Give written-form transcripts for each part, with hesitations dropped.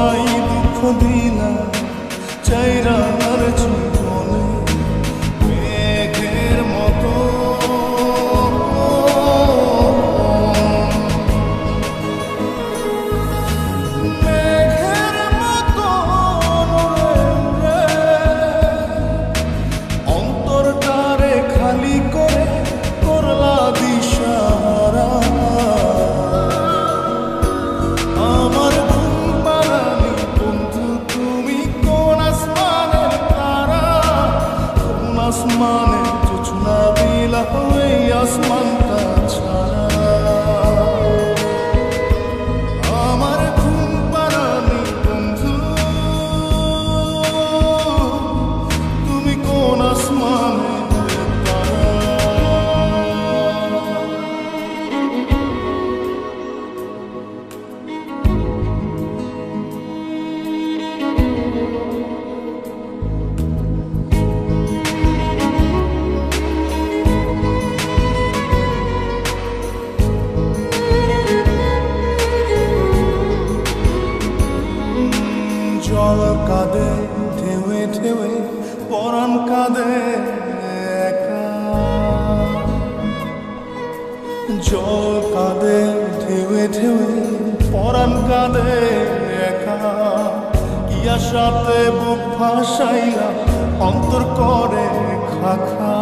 তোমায় দুঃখ দিলা চাইরা আর জীবনে মেঘের মতো অন্তরটারে খালি করে করলা দিশাহারা আমার ঘুম পাড়ানি বন্ধু তুমি কোন আসমানের তারা কোন আসমানে জোছনা বিলা এই আসমানটা ছাড়া আমার ঘুম পাড়ানি বন্ধু তুমি কোন আসমানের জল কাঁদে ঢেউে ঢেউে পরাণ কাঁদে একা জল কাঁদে ঢেউে ঢেউে পরাণ কাঁদে একা কি আশাতে বুক ভাসাইলা অন্তর করে খাখা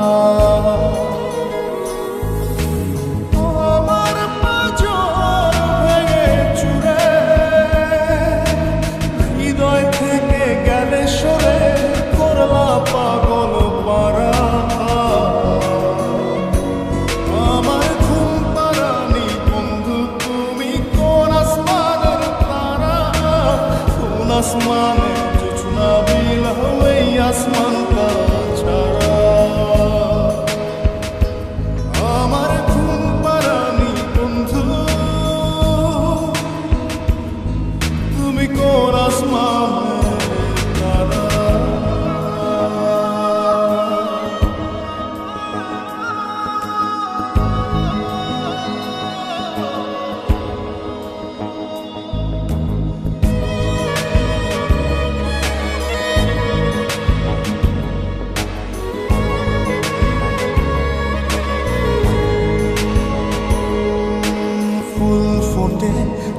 আসমানে জোছনা বিল এই আসমানটা ছাড়া আমার ঘুম পাড়ানি বন্ধু তুমি কোন আসমানের তারা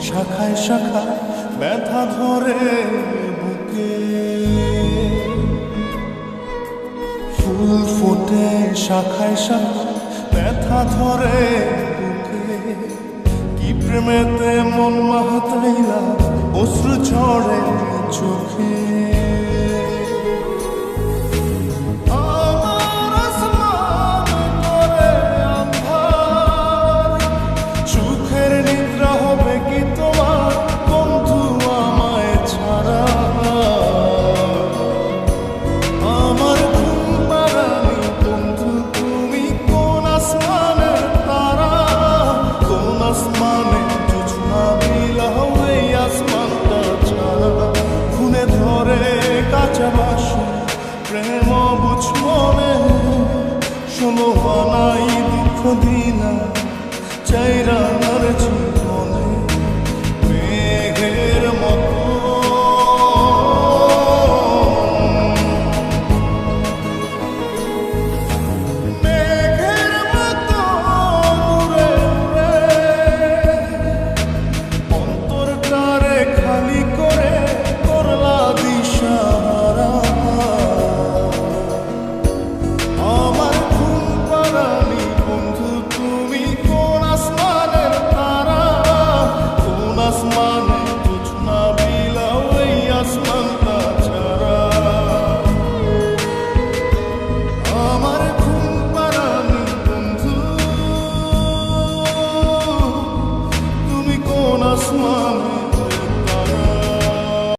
শাখায় শাখায় ব্যথা ধরে বুকে ফুল ফোটে শাখায় শাখায় ব্যথা ধরে বুকে কি প্রেমেতে মন মাহাতাইলা অশ্রু ঝরে চোখে